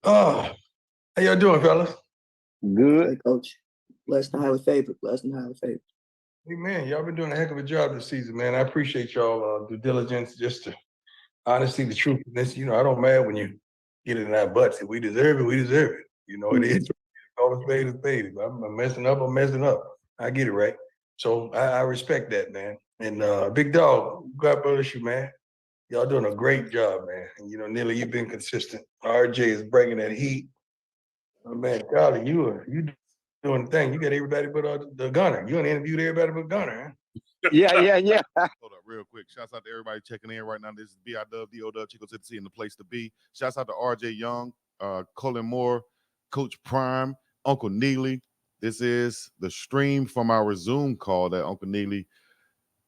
Oh, how y'all doing, fellas? Good. Hey, coach. Blessed and highly favored. Blessed and highly favored. Hey, man, y'all been doing a heck of a job this season, man. I appreciate y'all due diligence, just to honesty, the truth. This, I don't mind when you get it in our butts. If we deserve it, we deserve it. It is. All the spade is spade. If I'm messing up, I'm messing up. I get it, right? So I respect that, man. And Big Dog, God bless you, man. Y'all doing a great job, man. And Neely, you've been consistent. RJ is bringing that heat. Oh, man, golly, you doing the thing. You got everybody but the Gunner. You interviewed everybody but Gunner, huh? Yeah. Hold up real quick. Shouts out to everybody checking in right now. This is BIW, Chico City and the place to be. Shouts out to RJ Young, Colin Moore, Coach Prime, Uncle Neely. This is the stream from our Zoom call that Uncle Neely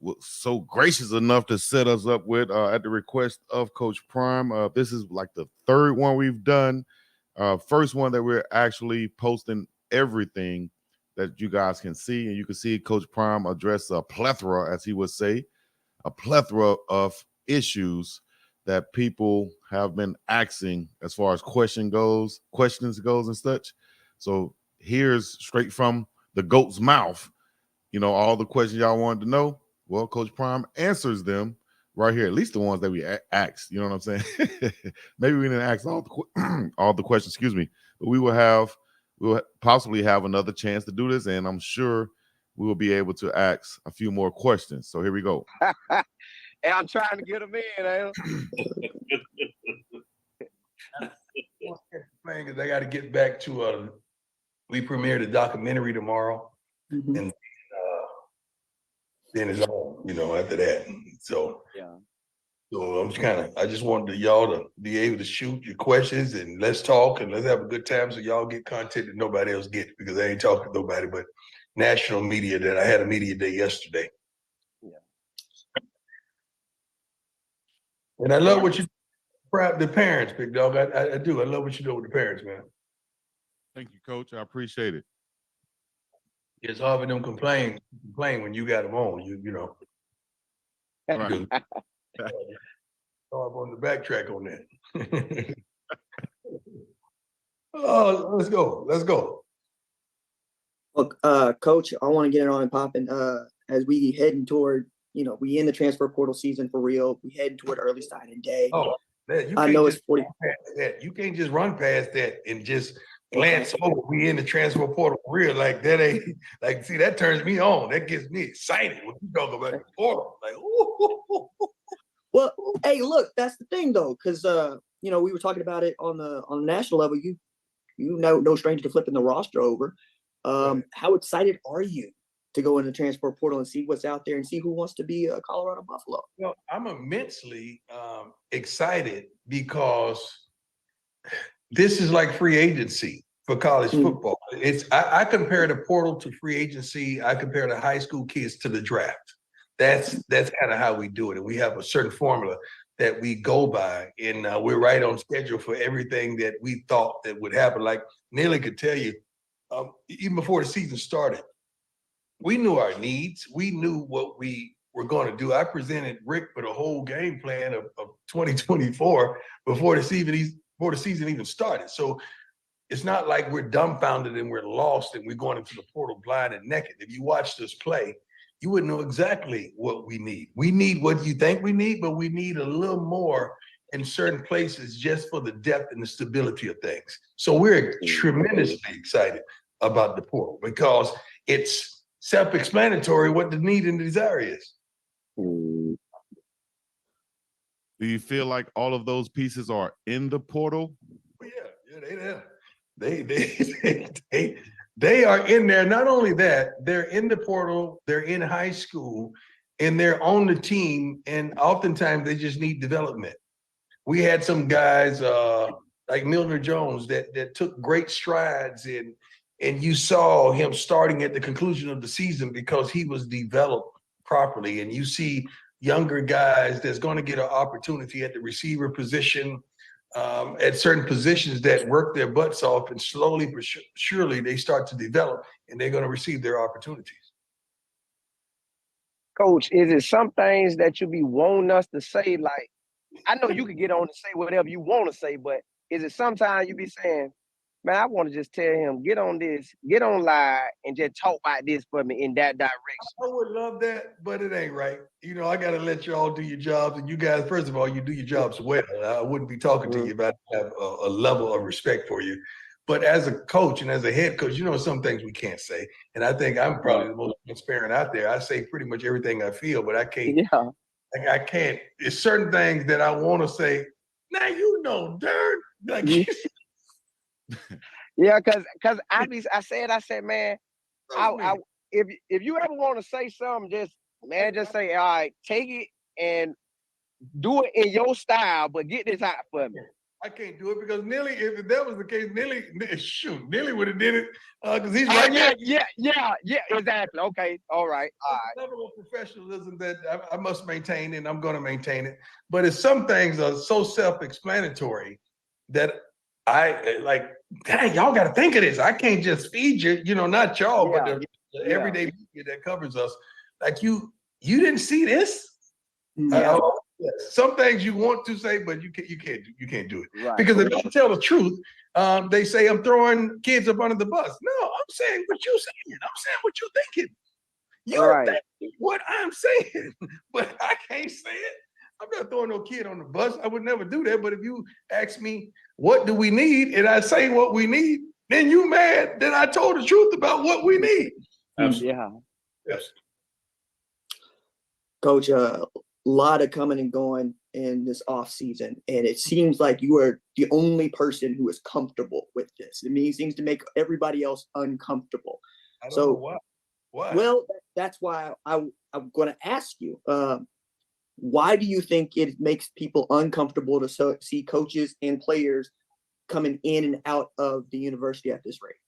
was so gracious enough to set us up with at the request of Coach Prime. This is like the third one we've done. First one that we're actually posting everything that you guys can see, and you can see Coach Prime address a plethora, as he would say, a plethora of issues that people have been asking as far as questions goes and such. So here's straight from the goat's mouth, all the questions y'all wanted to know. Well, Coach Prime answers them right here, at least the ones that we asked. You know what I'm saying? Maybe we didn't ask all the questions, excuse me, but we'll possibly have another chance to do this, and I'm sure we will be able to ask a few more questions. So here we go. And I'm trying to get them in. Because I got to get back to we premiered a documentary tomorrow, and then it's on, after that. So yeah. So I just wanted y'all to be able to shoot your questions and let's talk and let's have a good time so y'all get content that nobody else gets, because I ain't talking to nobody but national media. That I had a media day yesterday. Yeah. And I love what you proud the parents, Big Dog. I do. I love what you do with the parents, man. Thank you, Coach. I appreciate it. It's hard for them complain when you got them on. You know. Right. I'm on the backtrack on that. Oh, let's go. Look, Coach, I want to get it on and popping. As we heading toward, we in the transfer portal season for real. We heading toward early signing day. Oh, man, I know it's 40. That. You can't just run past that and just glance over. We in the transfer portal for real. Like that ain't like. See, that turns me on. That gets me excited when you talk about the portal. Like, ooh. Well, hey, look, that's the thing though, because we were talking about it on the national level. You know, no stranger to flipping the roster over. Right. How excited are you to go in the transfer portal and see what's out there and see who wants to be a Colorado Buffalo? Well, I'm immensely excited because this is like free agency for college football. I compare the portal to free agency. I compare the high school kids to the draft. That's kind of how we do it. And we have a certain formula that we go by, and we're right on schedule for everything that we thought that would happen. Like Neely could tell you, even before the season started, we knew our needs. We knew what we were going to do. I presented Rick with a whole game plan of 2024 before the season even started. So it's not like we're dumbfounded and we're lost and we're going into the portal blind and naked. If you watched us play, you would know exactly what we need. We need what you think we need, but we need a little more in certain places just for the depth and the stability of things. So we're tremendously excited about the portal because it's self-explanatory what the need and the desire is. Do you feel like all of those pieces are in the portal? Oh, yeah, they are in there. Not only that, they're in the portal, they're in high school, and they're on the team, and oftentimes they just need development. We had some guys like Milner Jones that took great strides in, and you saw him starting at the conclusion of the season because he was developed properly. And you see younger guys that's going to get an opportunity at the receiver position, at certain positions that work their butts off, and slowly but surely they start to develop and they're going to receive their opportunities. Coach, is it some things that you be wanting us to say? Like, I know you can get on to say whatever you want to say, but is it sometimes you be saying, man, I want to just tell him, get on live and just talk about this for me in that direction. I would love that, but it ain't right. You know, I got to let y'all do your jobs. And you guys, first of all, you do your jobs well. I wouldn't be talking to you if I didn't have a level of respect for you. But as a coach and as a head coach, you know, some things we can't say. And I think I'm probably the most transparent out there. I say pretty much everything I feel, but I can't. Yeah. I can't. It's certain things that I want to say. Now, you know, dirt. Like, Yeah, cause I said, man, if you ever want to say something, just say, all right, take it and do it in your style, but get this out for me. I can't do it because Neely, if that was the case, Neely would have did it because he's right there. Yeah, exactly. Okay, all right. Level of professionalism that I must maintain, and I'm going to maintain it. But it's some things are so self-explanatory that I like. Dang, y'all got to think of this. I can't just feed you, you know, not y'all, but the everyday media that covers us. Like you didn't see this. Yeah. Some things you want to say, but you can't do it. Right. Because if I tell the truth, they say I'm throwing kids up under the bus. No, I'm saying what you're saying. I'm saying what you're thinking. You're thinking what I'm saying, but I can't say it. I'm not throwing no kid on the bus. I would never do that. But if you ask me, what do we need? And I say what we need, then you mad that I told the truth about what we need. Absolutely. Yeah. Yes. Coach, a lot of coming and going in this off season, and it seems like you are the only person who is comfortable with this. I mean, it seems to make everybody else uncomfortable. I don't know why. Why? Well, that's why I'm going to ask you. Why do you think it makes people uncomfortable to see coaches and players coming in and out of the university at this rate?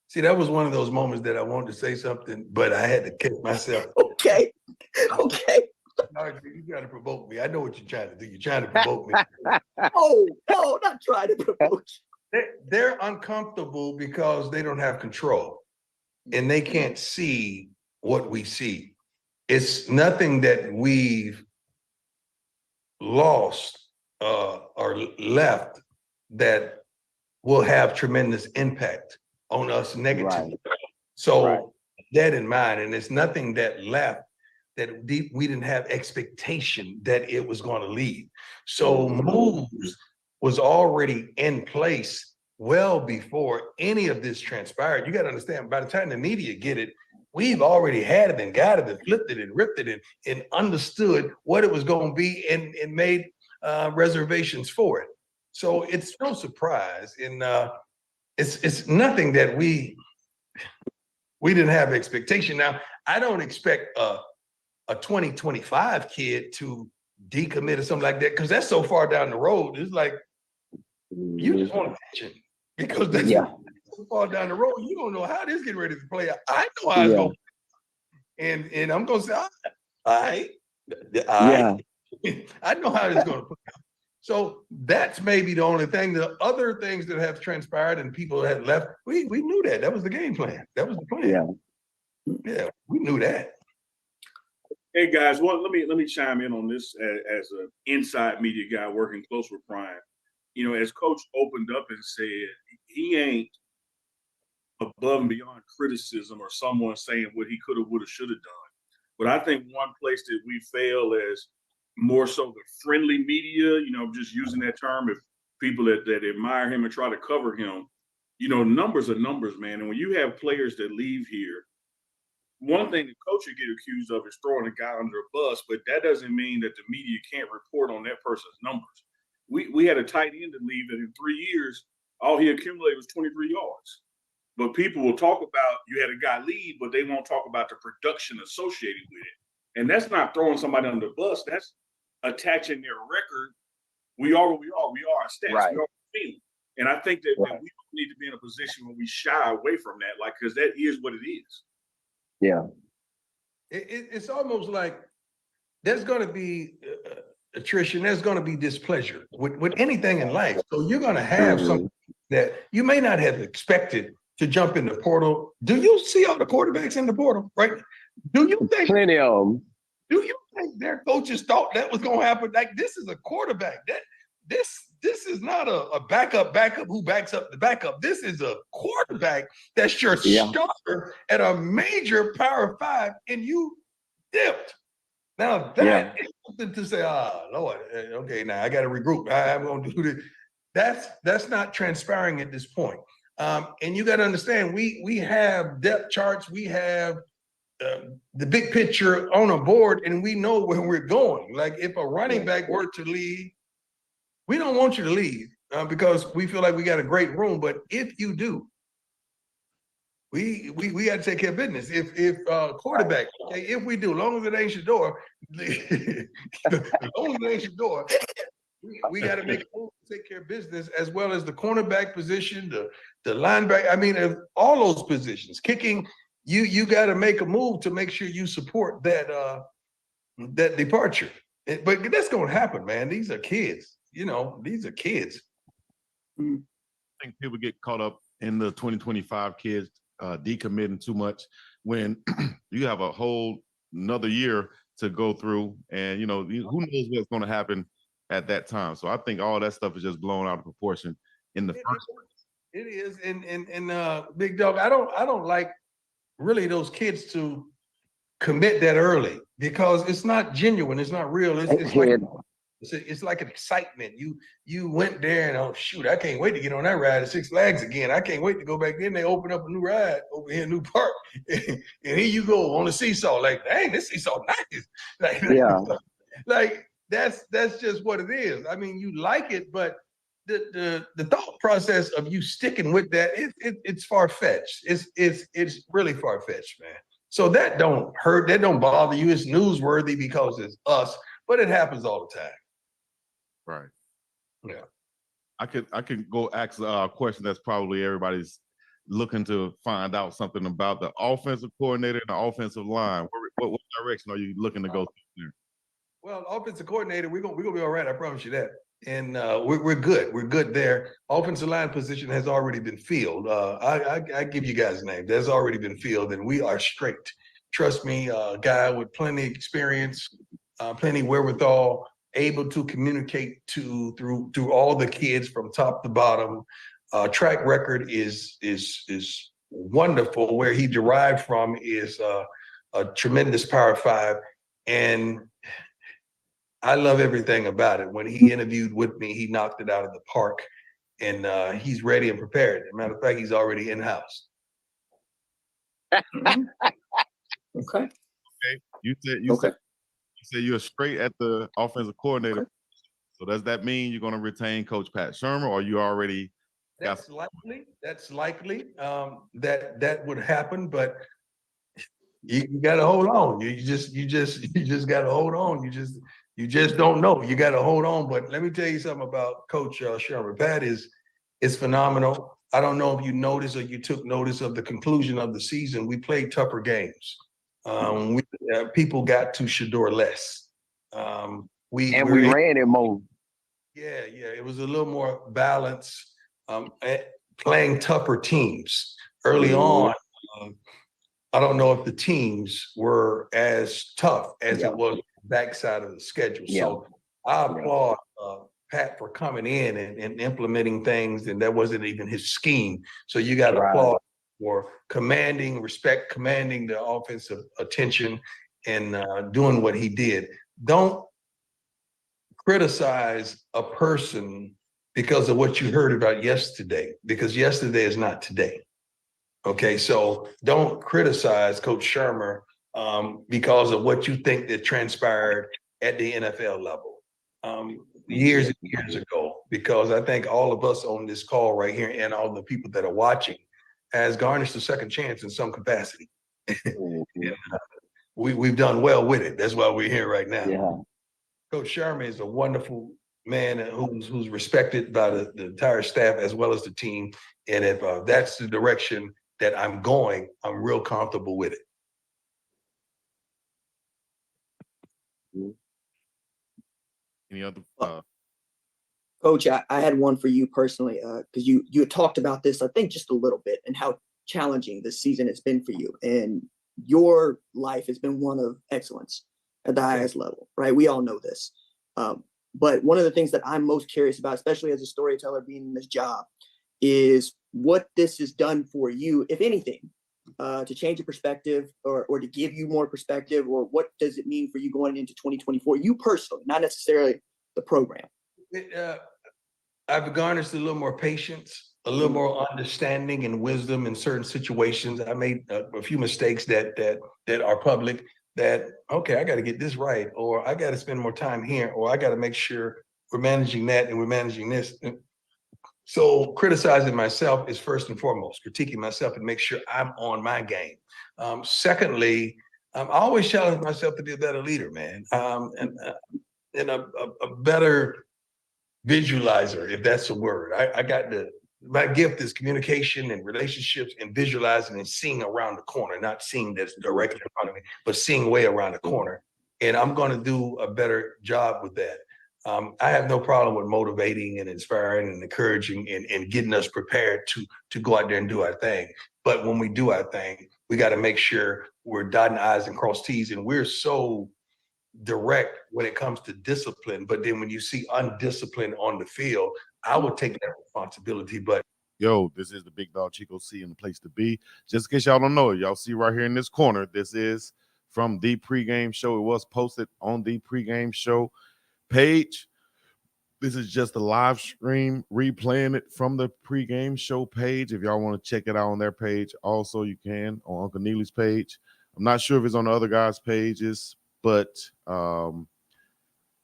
See, that was one of those moments that I wanted to say something, but I had to catch myself. Okay. You got to provoke me. I know what you're trying to do. You're trying to provoke me. Oh, not trying to provoke you. They're uncomfortable because they don't have control and they can't see what we see. It's nothing that we've lost or left that will have tremendous impact on us negatively. Right. So that in mind, and it's nothing that left that we didn't have expectation that it was going to lead. So moves was already in place well before any of this transpired. You got to understand, by the time the media get it, we've already had it and got it and flipped it and ripped it and understood what it was going to be and made reservations for it. So it's no surprise. And it's nothing that we didn't have expectation. Now, I don't expect a 2025 kid to decommit or something like that, because that's so far down the road. It's like, you just want attention because that's so far down the road. You don't know how this getting ready to play out. I know how it's going. And I'm going to say, all right. I know how it's going to play out. So that's maybe the only thing. The other things that have transpired and people had left, we knew that. That was the game plan. That was the plan. Yeah, we knew that. Hey guys, let me chime in on this as an inside media guy working close with Prime. You know, as Coach opened up and said, he ain't above and beyond criticism or someone saying what he could have, would have, should have done. But I think one place that we fail as more so the friendly media, you know, just using that term, if people that admire him and try to cover him, you know, numbers are numbers, man. And when you have players that leave here, one thing the coach would get accused of is throwing a guy under a bus, but that doesn't mean that the media can't report on that person's numbers. We had a tight end to leave that in 3 years, all he accumulated was 23 yards. But people will talk about you had a guy leave, but they won't talk about the production associated with it. And that's not throwing somebody under the bus. That's attaching their record. We are what we are. We are a stats. Right. We are a team. And I think that we don't need to be in a position where we shy away from that, like, because that is what it is. Yeah. It's almost like there's going to be attrition. There's going to be displeasure with anything in life. So you're going to have something that you may not have expected to jump in the portal. Do you see all the quarterbacks in the portal, right? Do you think Plenty of them. Do you think their coaches thought that was gonna happen? Like, this is a quarterback. This is not a backup who backs up the backup. This is a quarterback that's your starter at a major Power 5, and you dipped. Now that is something to say, Lord, okay, now I got to regroup. I'm going to do this. That's not transpiring at this point. And you got to understand, we have depth charts, we have the big picture on a board, and we know where we're going. Like, if a running back were to leave, we don't want you to leave because we feel like we got a great room. But if you do, we got to take care of business. If quarterback, okay, if we do, long as it ain't Shador, as long as it ain't Shador, we got to make a move to take care of business, as well as the cornerback position, the linebacker. I mean, all those positions, kicking. You got to make a move to make sure you support that that departure. But that's going to happen, man. These are kids. These are kids. I think people get caught up in the 2025 kids decommitting too much when you have a whole another year to go through, and who knows what's going to happen at that time. So I think all that stuff is just blown out of proportion in the first. It is, and Big Dog, I don't like really those kids to commit that early, because it's not genuine, it's not real. It's like an excitement. You went there and, oh shoot, I can't wait to get on that ride at Six Flags again. I can't wait to go back in. They open up a new ride over here in New Park, and here you go on the seesaw. Like, dang, this seesaw nice. Like that's just what it is. I mean, you like it, but the thought process of you sticking with that, it's far fetched. It's really far fetched, man. So that don't hurt. That don't bother you. It's newsworthy because it's us, but it happens all the time. Right. Yeah. I could go ask a question that's probably everybody's looking to find out something about the offensive coordinator and the offensive line. What direction are you looking to go through? Well, offensive coordinator, we're gonna be all right. I promise you that. And we're good. We're good there. Offensive line position has already been filled. I give you guys names. That's already been filled, and we are straight. Trust me, a guy with plenty of experience, plenty wherewithal, able to communicate through all the kids from top to bottom. Track record is wonderful. Where he derived from is a tremendous Power 5, and I love everything about it. When he interviewed with me, he knocked it out of the park, and he's ready and prepared. As a matter of fact, he's already in-house. Okay. You said you're straight at the offensive coordinator. Okay. So does that mean you're going to retain Coach Pat Shurmur, or you already? That's likely. That would happen, but you got to hold on. You just got to hold on. You just don't know. You got to hold on. But let me tell you something about Coach Shurmur. Pat is phenomenal. I don't know if you noticed or you took notice of the conclusion of the season. We played tougher games. People got to Shador less. We ran it more. Yeah. It was a little more balanced. Playing tougher teams early on. I don't know if the teams were as tough as it was backside of the schedule. So I applaud Pat for coming in and implementing things, and that wasn't even his scheme. So you got to applaud for commanding the offensive attention and doing what he did. Don't criticize a person because of what you heard about yesterday, because yesterday is not today. Okay, so don't criticize Coach Shurmur because of what you think that transpired at the NFL level years and years ago, because I think all of us on this call right here and all the people that are watching has garnished a second chance in some capacity. We've done well with it. That's why we're here right now. Yeah. Coach Shurmur is a wonderful man who's respected by the entire staff as well as the team. And if that's the direction that I'm going, I'm real comfortable with it. Any other? Coach, I had one for you personally, because you had talked about this, I think, just a little bit, and how challenging this season has been for you. And your life has been one of excellence. at the highest level, right? We all know this. But one of the things that I'm most curious about, especially as a storyteller being in this job, is what this has done for you, if anything, to change your perspective or to give you more perspective, or what does it mean for you going into 2024, you personally, not necessarily the program? I've garnered a little more patience, a little more understanding and wisdom in certain situations. I made a few mistakes that are public, that, okay, I got to get this right, or I got to spend more time here, or I got to make sure we're managing that and we're managing this. So criticizing myself is first and foremost, critiquing myself and make sure I'm on my game. Secondly, I always challenge myself to be a better leader, man, and a better visualizer, if that's a word. My gift is communication and relationships and visualizing and seeing around the corner, not seeing that's directly in front of me, but seeing way around the corner. And I'm going to do a better job with that. I have no problem with motivating and inspiring and encouraging and getting us prepared to go out there and do our thing. But when we do our thing, we got to make sure we're dotting I's and cross T's. And we're so direct when it comes to discipline. But then when you see undisciplined on the field, I would take that responsibility. But Yo, this is the Big Dog Chico C in the place to be. Just in case y'all don't know, y'all see right here in this corner, this is from the pregame show. It was posted on the pregame show page. This is just a live stream replaying it from the pregame show page. If y'all want to check it out on their page, also you can on Uncle Neely's page. I'm not sure if it's on the other guys' pages, but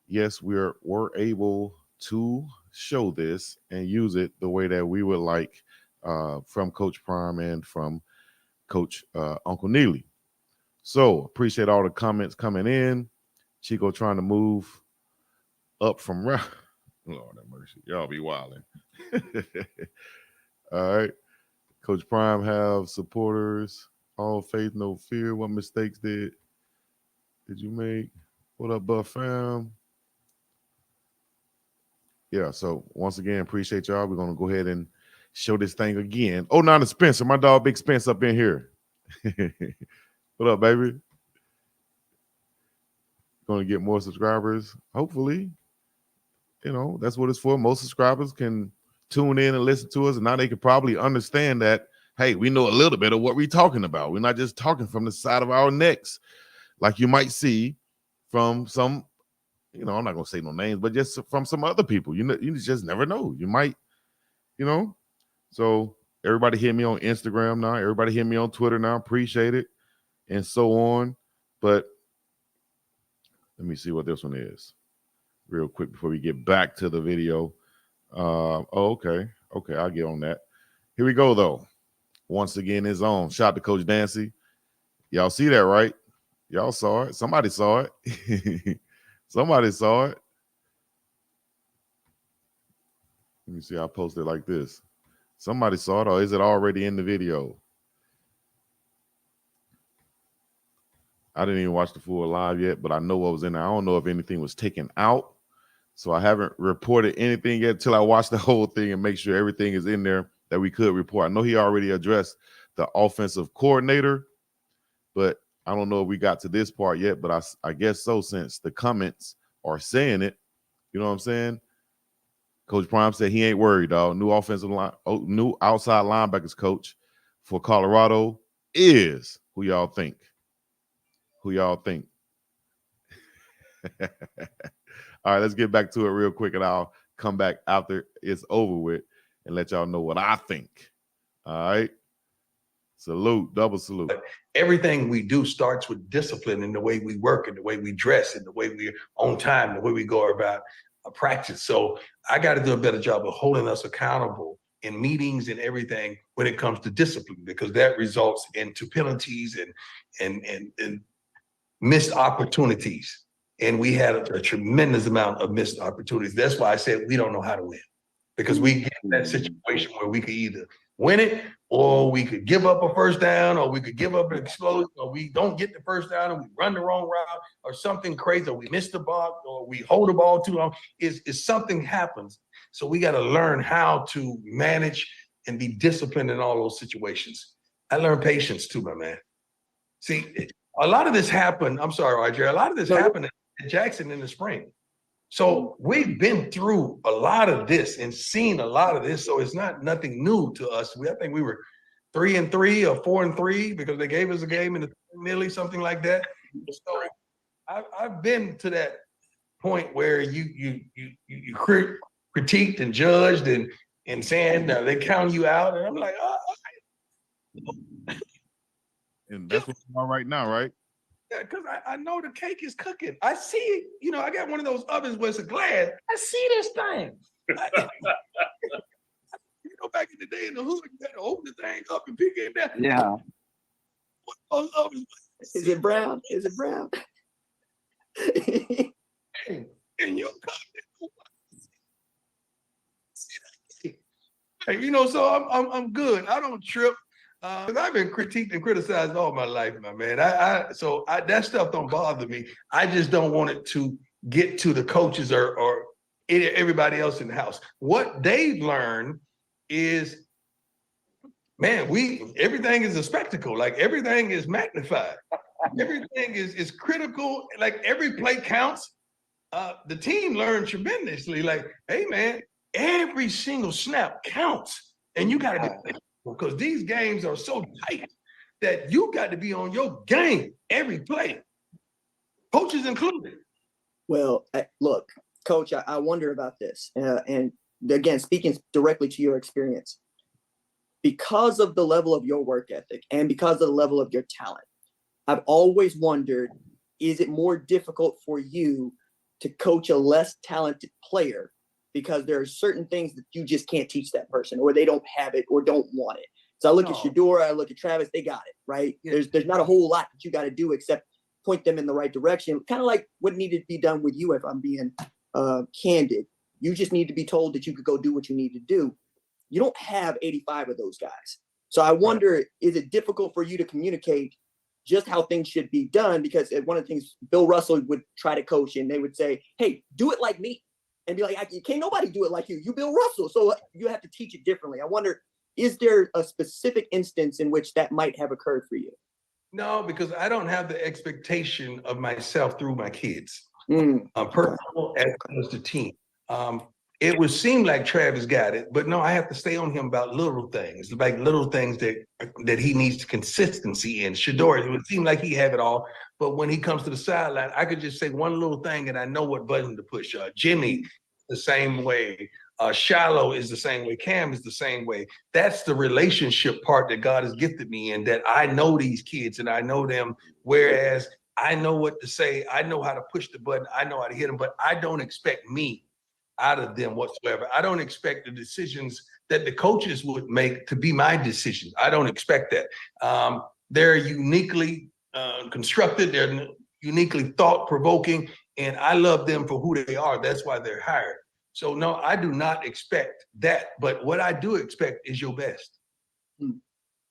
yes, we're able to show this and use it the way that we would like, from Coach Prime and from Coach Uncle Neely. So appreciate all the comments coming in. Chico trying to move up from Lord have mercy. Y'all be wilding. All right. Coach Prime have supporters. All faith, no fear. What mistakes did you make? What up, Buff fam? Yeah, so once again, appreciate y'all. We're going to go ahead and show this thing again. Oh, now to Spencer, my dog Big Spence up in here. What up, baby? Going to get more subscribers, hopefully. You know, that's what it's for. Most subscribers can tune in and listen to us, and now they can probably understand that, hey, we know a little bit of what we're talking about. We're not just talking from the side of our necks like you might see from some, you know, I'm not going to say no names, but just from some other people. You know, you just never know. You might, you know. So everybody hit me on Instagram now. Everybody hit me on Twitter now. Appreciate it. And so on. But let me see what this one is real quick before we get back to the video. Okay. Okay, I'll get on that. Here we go, though. Once again, it's on. Shout out to Coach Dancy. Y'all see that, right? Y'all saw it. Somebody saw it. Somebody saw it. Let me see. I'll post it like this. Somebody saw it, or is it already in the video? I didn't even watch the full live yet, but I know what was in there. I don't know if anything was taken out. So I haven't reported anything yet until I watch the whole thing and make sure everything is in there that we could report. I know he already addressed the offensive coordinator, but I don't know if we got to this part yet, but I guess so, since the comments are saying it. You know what I'm saying? Coach Prime said he ain't worried, dog. New offensive line, new outside linebackers coach for Colorado is who y'all think. Who y'all think? All right, let's get back to it real quick, and I'll come back after it's over with and let y'all know what I think. All right. Salute, double salute. Everything we do starts with discipline in the way we work and the way we dress and the way we're on time, the way we go about a practice. So I got to do a better job of holding us accountable in meetings and everything when it comes to discipline, because that results into penalties and missed opportunities. And we had a tremendous amount of missed opportunities. That's why I said we don't know how to win, because we get in that situation where we could either win it, or we could give up a first down, or we could give up an explosion, or we don't get the first down and we run the wrong route, or something crazy, or we miss the ball, or we hold the ball too long. Is something happens. So we got to learn how to manage and be disciplined in all those situations. I learned patience too, my man. See, a lot of this happened. I'm sorry, RJ. A lot of this No. happened at Jackson in the spring. So we've been through a lot of this and seen a lot of this. So it's not nothing new to us. I think we were 3-3 or 4-3 because they gave us a game in the Millie, something like that. So I've been to that point where you critiqued and judged and saying they count you out, and I'm like, And that's what we are right now, right? yeah, because I know the cake is cooking. I see it. You know, I got one of those ovens where it's a glass. I see this thing. You know, back in the day in the hood, you had to open the thing up and pick it down. Yeah. Those ovens, Is it brown? Is it brown? and you'll come. Hey, you know, so I'm good. I don't trip. 'Cause I've been critiqued and criticized all my life, my man. So that stuff don't bother me. I just don't want it to get to the coaches or everybody else in the house. What they've learned is, man, everything is a spectacle. Like everything is magnified. Everything is critical. Like every play counts. The team learned tremendously. Like, hey, man, every single snap counts, and you got to be. Because these games are so tight that you got to be on your game every play, coaches included. Well, look, Coach, I wonder about this. And again, speaking directly to your experience, because of the level of your work ethic and because of the level of your talent, I've always wondered, is it more difficult for you to coach a less talented player because there are certain things that you just can't teach that person, or they don't have it or don't want it? So I look at Shedeur, I look at Travis, they got it, right? Yeah. There's not a whole lot that you got to do except point them in the right direction. Kind of like what needed to be done with you, if I'm being candid. You just need to be told that you could go do what you need to do. You don't have 85 of those guys. So I wonder, is it difficult for you to communicate just how things should be done? Because one of the things Bill Russell would try to coach, and they would say, hey, do it like me. And be like, can't nobody do it like you. You Bill Russell. So you have to teach it differently. I wonder, is there a specific instance in which that might have occurred for you? No, because I don't have the expectation of myself through my kids. Mm. Personal as well as the team. It would seem like Travis got it, but no, I have to stay on him about little things, like little things that he needs consistency in. Shedeur, it would seem like he have it all, but when he comes to the sideline, I could just say one little thing and I know what button to push. Jimmy, the same way. Shiloh is the same way. Cam is the same way. That's the relationship part that God has gifted me in, that I know these kids and I know them, whereas I know what to say. I know how to push the button. I know how to hit them, but I don't expect me out of them whatsoever. I don't expect the decisions that the coaches would make to be my decisions. I don't expect that. They're uniquely constructed. They're uniquely thought-provoking, and I love them for who they are. That's why they're hired. So no, I do not expect that. But what I do expect is your best.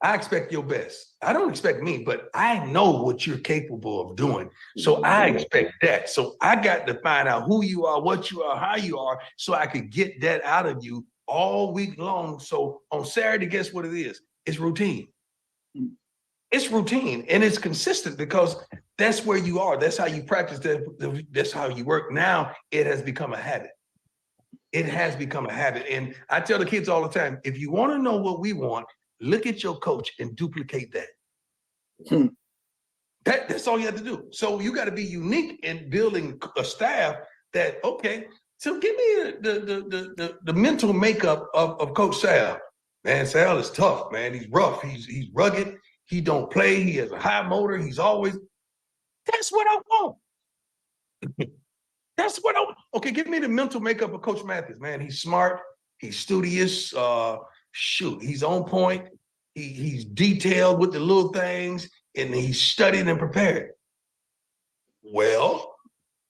I expect your best. I don't expect me, but I know what you're capable of doing. So I expect that. So I got to find out who you are, what you are, how you are, so I could get that out of you all week long. So on Saturday, guess what it is? It's routine. It's routine and it's consistent because that's where you are. That's how you practice. That's how you work. Now it has become a habit. It has become a habit. And I tell the kids all the time, if you want to know what we want, look at your coach and duplicate that. That's all you have to do. So you got to be unique in building a staff that, okay, so give me the mental makeup of Coach Sal. Man, Sal is tough, man. He's rough. He's rugged. He don't play. He has a high motor. He's always, that's what I want. That's what I want. Okay, give me the mental makeup of Coach Mathis, man. He's smart. He's studious. He's on point. He's detailed with the little things, and he's studied and prepared. Well,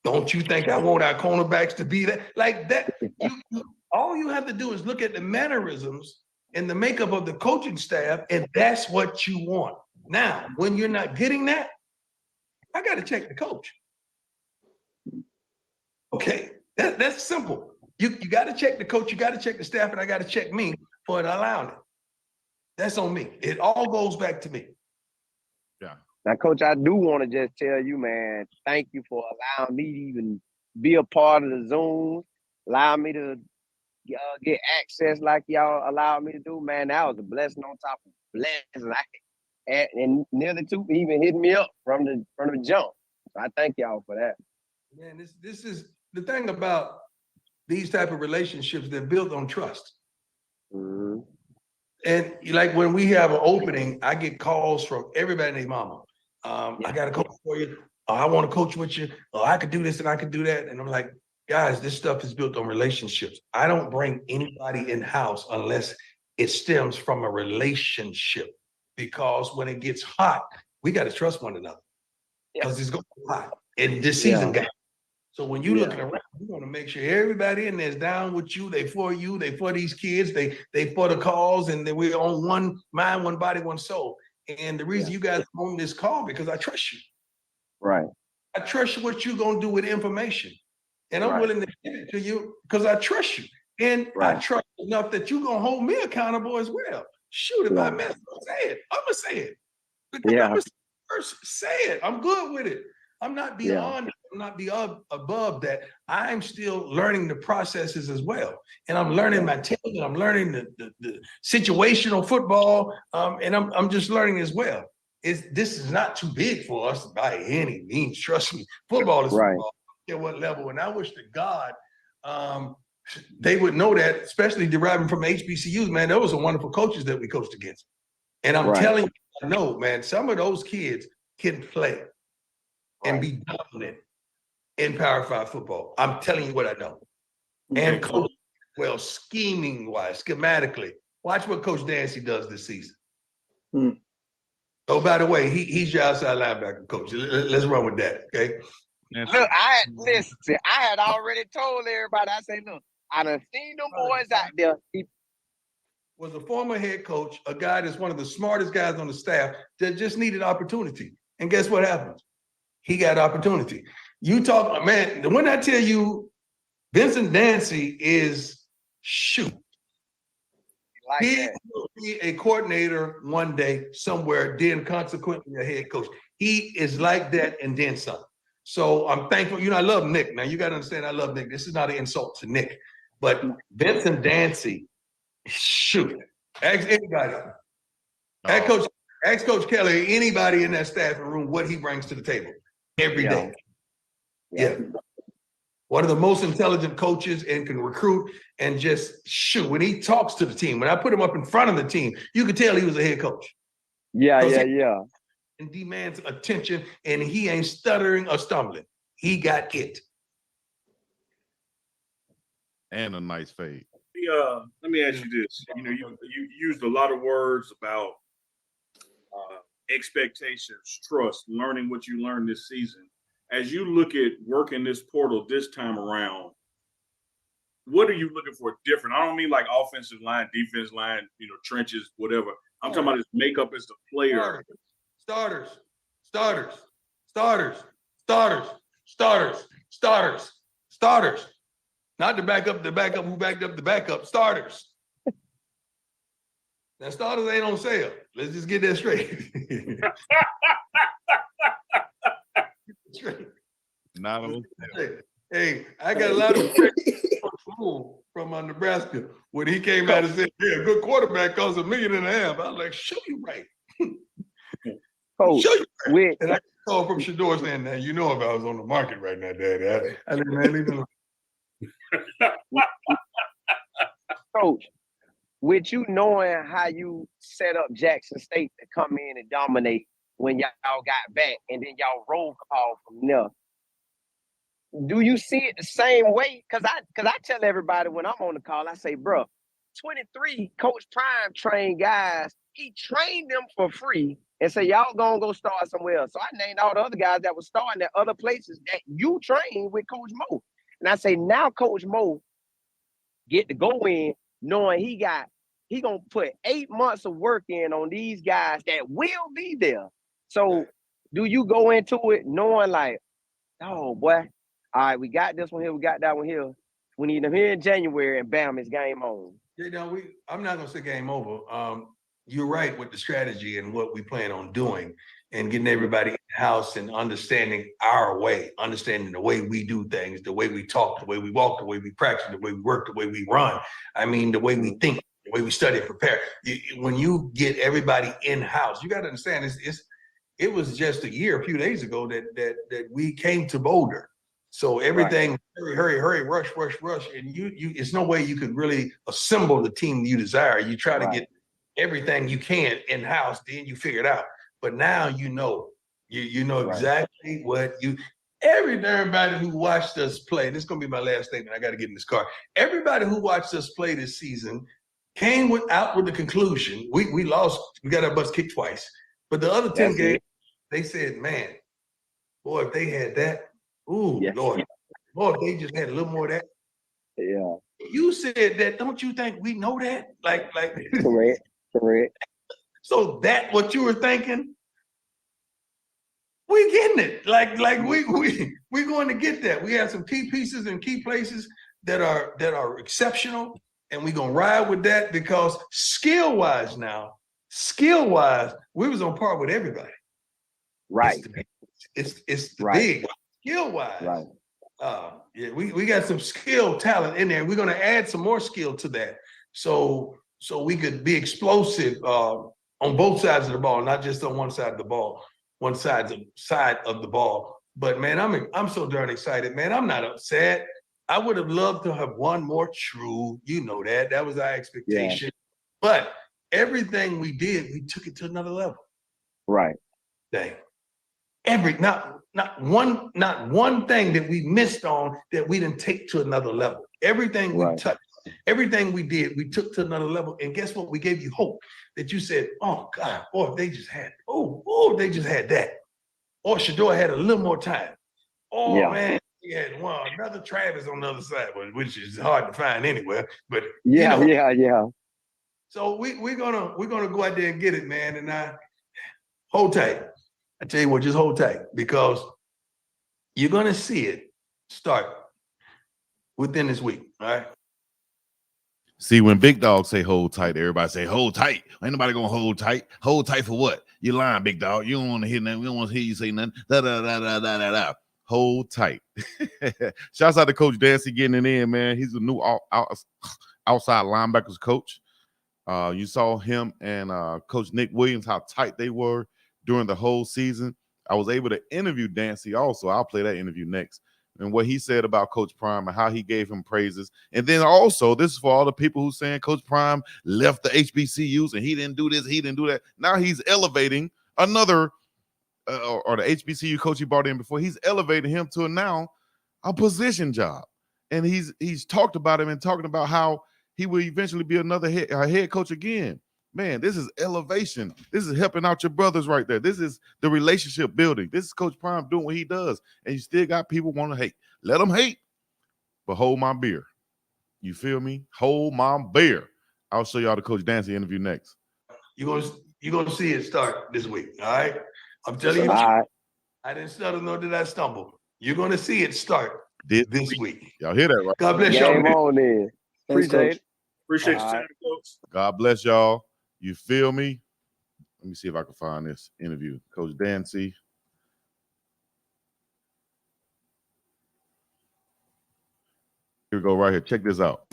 don't you think I want our cornerbacks to be that? Like that, all you have to do is look at the mannerisms and the makeup of the coaching staff, and that's what you want. Now, when you're not getting that, I got to check the coach. Okay, that's simple. You got to check the coach, you got to check the staff, and I got to check me for allowing it. That's on me. It all goes back to me. Yeah. Now, Coach, I do want to just tell you, man, thank you for allowing me to even be a part of the Zoom, allow me to get access like y'all allowed me to do, man. That was a blessing on top of blessing. And nearly two even hitting me up from the jump. So I thank y'all for that. Man, this is the thing about these type of relationships. They're built on trust. Mm-hmm. And like when we have an opening, I get calls from everybody and their mama. I got a coach for you. I want to coach with you. I could do this and I could do that. And I'm like, guys, this stuff is built on relationships. I don't bring anybody in-house unless it stems from a relationship. Because when it gets hot, we got to trust one another. Because it's going to be hot. And this season got. So when you're looking around, you want to make sure everybody in there is down with you. They for you. They for these kids. They for the cause. And then we're on one mind, one body, one soul. And the reason you guys are on this call because I trust you. Right. I trust what you're going to do with information. And I'm willing to give it to you because I trust you. And I trust enough that you're going to hold me accountable as well. Shoot, if I mess up, say it. I'm going to say it. Because I'm going to first say it. I'm good with it. I'm not beyond, I'm not above that. I'm still learning the processes as well. And I'm learning my team, and I'm learning the situational football. And I'm just learning as well. This is not too big for us by any means. Trust me. Football is football. I don't care what level. And I wish to God they would know that, especially deriving from HBCUs, man. There was some wonderful coaches that we coached against. And I'm telling you, I know, man, some of those kids can play and be dominant in Power 5 football. I'm telling you what I know. And coach, well, scheming wise, schematically, watch what Coach Dancy does this season. Oh, by the way, he's your outside linebacker coach. Let's run with that, okay? Look, I had already told everybody. I said, look, I done seen them boys out there. He was a former head coach, a guy that's one of the smartest guys on the staff that just needed opportunity. And guess what happened? He got opportunity. You talk, man, when I tell you Vincent Dancy is shoot. He will be a coordinator one day somewhere, then consequently a head coach. He is like that and then some. So I'm thankful. You know, I love Nick. Now you got to understand, I love Nick. This is not an insult to Nick, but Vincent Dancy, shoot. Ask anybody. Ask Coach Kelly, anybody in that staffing room, what he brings to the table every day. Yeah. One of the most intelligent coaches and can recruit and just shoot. When he talks to the team, when I put him up in front of the team, you could tell he was a head coach. Yeah. And demands attention, and he ain't stuttering or stumbling. He got it. And a nice fade. Let me ask you this. You know, you used a lot of words about expectations, trust, learning what you learned this season. As you look at working this portal this time around, what are you looking for different? I don't mean like offensive line, defense line, you know, trenches, whatever. I'm talking about his makeup as the player. Starters. Not the backup who backed up the backup. Starters. Now, starters ain't on sale. Let's just get that straight. Not on sale. Hey, I got a lot of from Nebraska when he came out and said, yeah, a good quarterback costs $1.5 million. I was like, show you right. Coach, show you right. And I called from Shador saying, now, you know if I was on the market right now, Daddy. I didn't man, Coach, with you knowing how you set up Jackson State to come in and dominate when y'all got back and then y'all roll call from there, do you see it the same way? Because I tell everybody when I'm on the call, I say, bro, 23 Coach Prime trained guys. He trained them for free and say, y'all gonna go start somewhere else. So I named all the other guys that were starting at other places that you trained with Coach Mo. And I say, now Coach Mo get to go in knowing he gonna put 8 months of work in on these guys that will be there. So do you go into it knowing like, oh boy, all right, we got this one here, we got that one here. We need them here in January, and bam, it's game on. You know, I'm not gonna say game over. You're right with the strategy and what we plan on doing. and getting everybody in the house and understanding our way, understanding the way we do things, the way we talk, the way we walk, the way we practice, the way we work, the way we run. I mean, the way we think, the way we study and prepare. When you get everybody in house, you got to understand it was just a few days ago that we came to Boulder. So everything hurry, rush, and you it's no way you could really assemble the team you desire. You try to get everything you can in house, then you figure it out. But now you know exactly what everybody who watched us play. This is gonna be my last statement. I got to get in this car. Everybody who watched us play this season came out with the conclusion. We lost. We got our butts kicked twice, but the other 10 games, they said, "Man, boy, if they had that, Lord, if they just had a little more of that." Yeah. You said that. Don't you think we know that? Like Correct. So that what you were thinking? We getting it. Like we going to get that. We have some key pieces and key places that are exceptional, and we're gonna ride with that because skill-wise, we was on par with everybody. Right. It's the big skill-wise. Right. Yeah, we got some skill talent in there. We're gonna add some more skill to that. So we could be explosive on both sides of the ball, not just on one side of the ball, one side of the ball. But man, I'm so darn excited, man. I'm not upset. I would have loved to have won more. True, you know that. That was our expectation. Yeah. But everything we did, we took it to another level. Right. Dang. Not one thing that we missed on that we didn't take to another level. Everything we touched, everything we did, we took to another level. And guess what? We gave you hope that you said, "Oh God, boy, if they just had, they just had that." Or Shedeur had a little more time. Oh man, he had another Travis on the other side, which is hard to find anywhere. But yeah. So we're gonna go out there and get it, man. And hold tight. I tell you what, just hold tight because you're gonna see it start within this week. All right. See, when big dogs say hold tight, everybody say hold tight. Ain't nobody gonna hold tight. Hold tight for what? You lying, big dog. You don't want to hear nothing. We don't want to hear you say nothing. Da. Hold tight. Shouts out to Coach Dancy getting it in, man. He's a new outside linebackers coach. You saw him and Coach Nick Williams, how tight they were during the whole season. I was able to interview Dancy also. I'll play that interview next. And what he said about Coach Prime and how he gave him praises. And then also, this is for all the people who saying Coach Prime left the HBCUs and he didn't do this, he didn't do that. Now he's elevating another, or the HBCU coach he brought in before, he's elevating him to now a position job. And he's talked about him and talking about how he will eventually be another head coach again. Man, this is elevation. This is helping out your brothers right there. This is the relationship building. This is Coach Prime doing what he does. And you still got people want to hate. Let them hate, but hold my beer. You feel me? Hold my beer. I'll show y'all the Coach Dancy interview next. You're gonna see it start this week. All right. I'm telling you. I didn't stutter nor did I stumble. You're gonna see it start this week. Y'all hear that, right? God bless y'all. Game on then. Appreciate your time, Coach. God bless y'all. You feel me? Let me see if I can find this interview. Coach Dancy. Here we go right here. Check this out.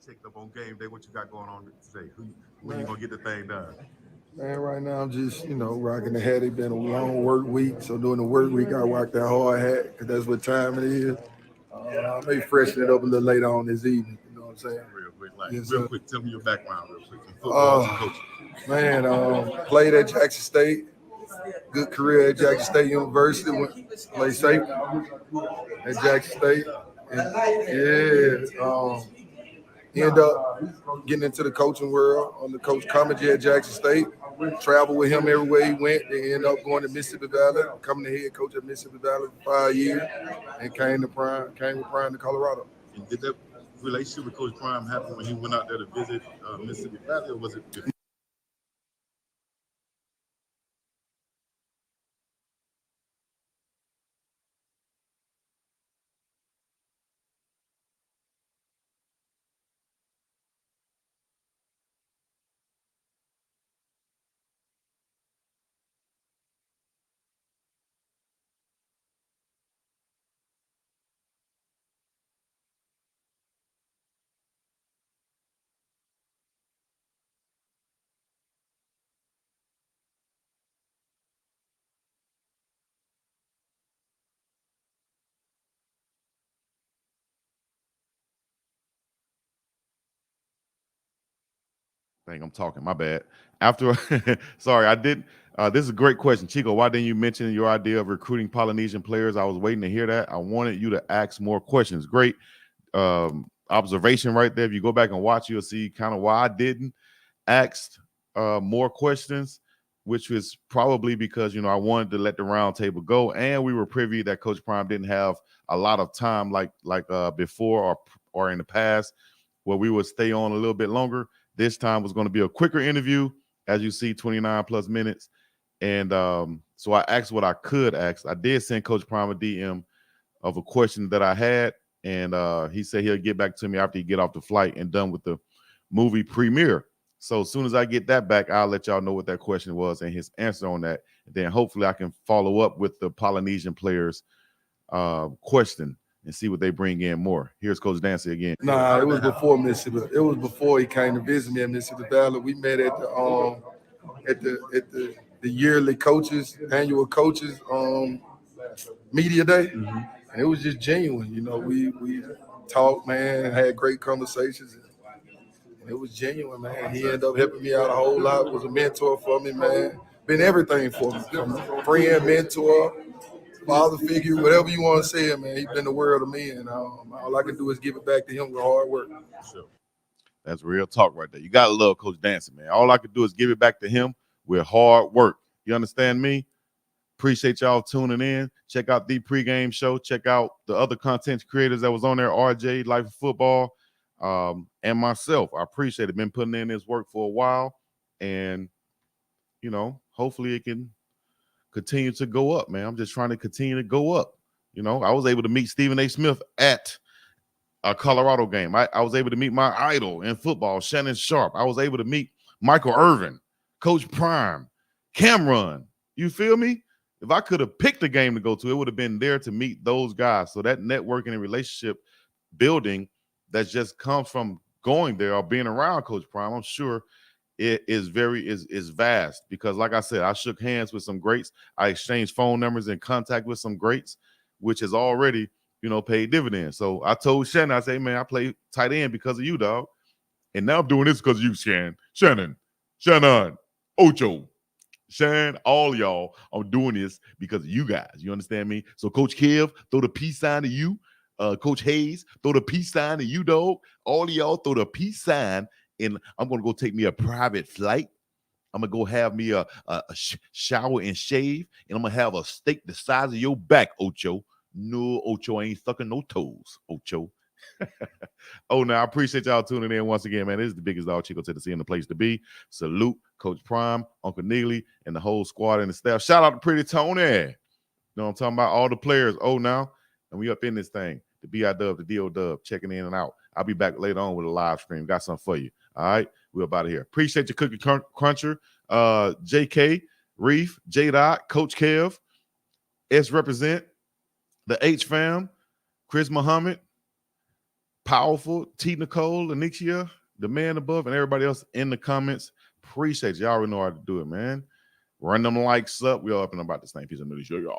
Checked up on game day. What you got going on today? When you gonna get the thing done? Man, right now I'm just, rocking the hat. It's been a long work week. So during the work week, I rock that hard hat because that's what time it is. I may freshen it up a little later on this evening. You know what I'm saying? Real quick, tell me your background real quick. Football, man, played at Jackson State. Good career at Jackson State University. Played safety at Jackson State. And, end up getting into the coaching world on the Coach Comedy at Jackson State. Traveled with him everywhere he went. They ended up going to Mississippi Valley, becoming the head coach at Mississippi Valley for 5 years, and came with Prime to Colorado. And did that relationship with Coach Prime happen when he went out there to visit Mississippi Valley, or was it before? think I'm talking. My bad. After, sorry, I didn't. This is a great question, Chico. Why didn't you mention your idea of recruiting Polynesian players? I was waiting to hear that. I wanted you to ask more questions. Great observation right there. If you go back and watch, you'll see kind of why I didn't ask more questions, which was probably because I wanted to let the round table go, and we were privy that Coach Prime didn't have a lot of time like before or in the past, where we would stay on a little bit longer. This time was going to be a quicker interview, as you see, 29 plus minutes. And so I asked what I could ask. I did send Coach Prime a DM of a question that I had, and he said he'll get back to me after he get off the flight and done with the movie premiere. So as soon as I get that back, I'll let y'all know what that question was and his answer on that. And then hopefully I can follow up with the Polynesian players question and see what they bring in more. Here's Coach Dancy again. Nah, it was before Mississippi. It was before he came to visit me at Mississippi Valley. We met at the yearly annual coaches media day, and it was just genuine. We talked, man, had great conversations, and it was genuine, man. He ended up helping me out a whole lot. Was a mentor for me, man. Been everything for me, from friend, mentor, father figure, whatever you want to say, man. He's been the world to me, and all I can do is give it back to him with hard work. Sure. That's real talk right there. You gotta love Coach Dancy, man. All I can do is give it back to him with hard work. You understand me? Appreciate y'all tuning in. Check out the pregame show. Check out the other content creators that was on there, RJ, Life of Football, and myself. I appreciate it. Been putting in this work for a while, and hopefully it can continue to go up, man. I'm just trying to continue to go up. I was able to meet Stephen A. Smith at a Colorado game. I was able to meet my idol in football, Shannon Sharp. I was able to meet Michael Irvin, Coach Prime, Cameron. You feel me? If I could have picked a game to go to, it would have been there to meet those guys. So that networking and relationship building that just comes from going there or being around Coach Prime, I'm sure it is is vast, because like I said, I shook hands with some greats. I exchanged phone numbers and contact with some greats, which has already, paid dividends. So I told Shannon, I say, man, I play tight end because of you, dog. And now I'm doing this because of you, Shannon, Ocho, Shan, all y'all. I'm doing this because of you guys. You understand me? So Coach Kev, throw the peace sign to you. Coach Hayes, throw the peace sign to you, dog. All of y'all throw the peace sign, and I'm going to go take me a private flight. I'm going to go have me a shower and shave, and I'm going to have a steak the size of your back, Ocho. No, Ocho, I ain't sucking no toes, Ocho. Oh, now I appreciate y'all tuning in once again, man. This is the biggest dog Chico Tennessee and the place to be. Salute Coach Prime, Uncle Neely, and the whole squad and the staff. Shout out to Pretty Tony. You know what I'm talking about? All the players. Oh, now. And we up in this thing. The B.I.Dub, the D.O.Dub, checking in and out. I'll be back later on with a live stream. Got something for you. All right? We're about to here. Appreciate your cookie cruncher. J.K., Reef, J-Dot, Coach Kev, S represent, the H-Fam, Chris Muhammad, Powerful, T. Nicole, Anixia, the man above, and everybody else in the comments. Appreciate you. Y'all already know how to do it, man. Run them likes up. We all up and about this thing. Peace and show y'all.